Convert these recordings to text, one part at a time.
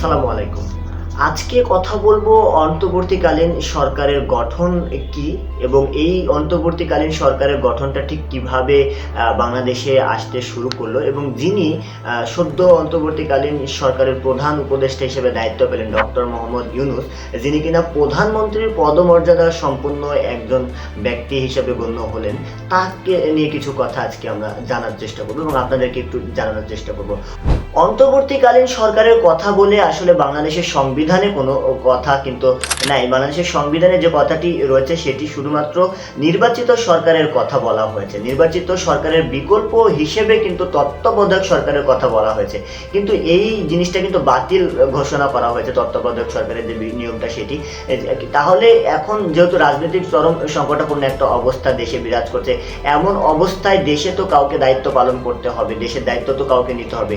আসসালামু আলাইকুম। আজকে কথা বলবো অন্তর্বর্তীকালীন সরকারের গঠন কি এবং এই অন্তর্বর্তীকালীন সরকারের গঠনটা ঠিক কিভাবে বাংলাদেশে আসতে শুরু করলো এবং যিনি সদ্য অন্তর্বর্তীকালীন সরকারের প্রধান উপদেষ্টা হিসেবে দায়িত্ব পেলেন ডক্টর মোহাম্মদ ইউনূস, যিনি কিনা প্রধানমন্ত্রীর পদমর্যাদা সম্পন্ন একজন ব্যক্তি হিসেবে গণ্য হলেন, তাকে নিয়ে কিছু কথা আজকে আমরা জানার চেষ্টা করবো এবং আপনাদেরকে একটু জানানোর চেষ্টা করবো। অন্তর্বর্তীকালীন সরকারের কথা বলে আসলে বাংলাদেশের সংবিধানে কোনো কথা কিন্তু নাই। বাংলাদেশের সংবিধানে যে কথাটি রয়েছে সেটি শুধুমাত্র নির্বাচিত সরকারের কথা বলা হয়েছে। নির্বাচিত সরকারের বিকল্প হিসেবে কিন্তু তত্ত্বাবধায়ক সরকারের কথা বলা হয়েছে, কিন্তু এই জিনিসটা কিন্তু বাতিল ঘোষণা করা হয়েছে, তত্ত্বাবধায়ক সরকারের যে নিয়মটা সেটি। তাহলে এখন যেহেতু রাজনৈতিক চরম সংকটাপন্ন একটা অবস্থা দেশে বিরাজ করছে, এমন অবস্থায় দেশে তো কাউকে দায়িত্ব পালন করতে হবে, দেশের দায়িত্ব তো কাউকে নিতে হবে।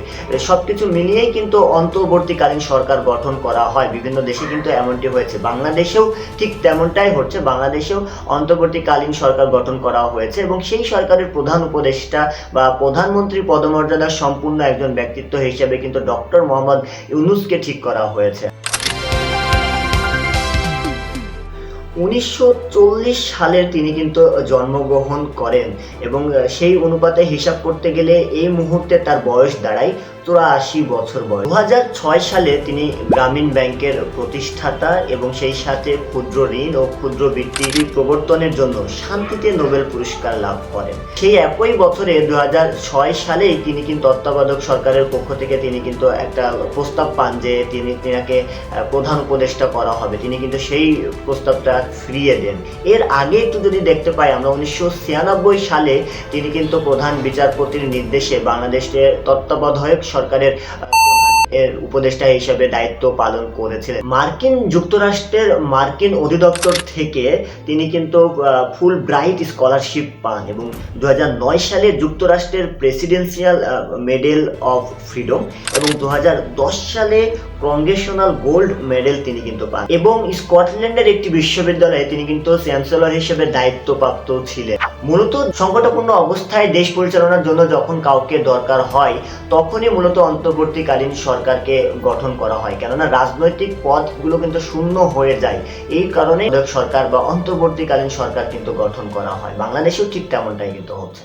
সবকিছু মিলিয়েই কিন্তু অন্তর্বর্তীকালীন সরকার গঠন করা হয়। বিভিন্ন দেশে কিন্তু এমনটি হয়েছে, বাংলাদেশেও ঠিক তেমনটাই হচ্ছে। বাংলাদেশেও অন্তর্বর্তীকালীন সরকার গঠন করা হয়েছে এবং সেই সরকারের প্রধান উপদেষ্টা বা প্রধানমন্ত্রী পদমর্যাদা সম্পূর্ণ একজন ব্যক্তিত্ব হিসেবে কিন্তু ডক্টর মোহাম্মদ ইউনূসকে ঠিক করা হয়েছে। 1940 সালের তিনি কিন্তু জন্মগ্রহণ করেন এবং সেই অনুপাতে হিসাব করতে গেলে এই মুহূর্তে তার বয়স দাঁড়ায় 84 বছর বয়স। 2006 সালে তিনি গ্রামীণ ব্যাংকের প্রতিষ্ঠাতা এবং সেই সাথে ক্ষুদ্র ঋণ ও ক্ষুদ্র বৃত্তি প্রবর্তনের জন্য শান্তিতে নোবেল পুরস্কার লাভ করেন। সেই একই বছরে 2006 সালেই তিনি কিন্তু তত্ত্বাবধায়ক সরকারের পক্ষ থেকে তিনি কিন্তু একটা প্রস্তাব পান যে তিনাকে প্রধান উপদেষ্টা করা হবে। তিনি কিন্তু সেই প্রস্তাবটা ফিরিয়ে দেন। এর আগে একটু যদি দেখতে পাই আমরা, 1996 সালে তিনি কিন্তু প্রধান বিচারপতির নির্দেশে বাংলাদেশের তত্ত্বাবধায়ক সরকারের উপদেষ্টা হিসেবে দায়িত্ব পালন করেছিলেন। মার্কিন যুক্তরাষ্ট্রের মার্কিন অধিদপ্তর থেকে তিনি কিন্তু ফুল ব্রাইট স্কলারশিপ পান এবং 2009 সালে যুক্তরাষ্ট্রের প্রেসিডেন্সিয়াল মেডেল অফ ফ্রিডম এবং 2010 সালে কংগ্রেশনাল গোল্ড মেডেল তিনি কিন্তু পান এবং স্কটল্যান্ডের একটি বিশ্ববিদ্যালয়ে তিনি কিন্তু চ্যান্সেলর হিসেবে দায়িত্বপ্রাপ্ত ছিলেন। মূলত সংকটাপন্ন অবস্থায় দেশ পরিচালনার জন্য যখন কাউকে দরকার হয় তখনই মূলত অন্তর্বর্তীকালীন সরকারকে গঠন করা হয়, কেননা রাজনৈতিক পদগুলো কিন্তু শূন্য হয়ে যায়। এই কারণে সরকার বা অন্তর্বর্তীকালীন সরকার কিন্তু গঠন করা হয়। বাংলাদেশেও ঠিক তেমনটাই কিন্তু হচ্ছে।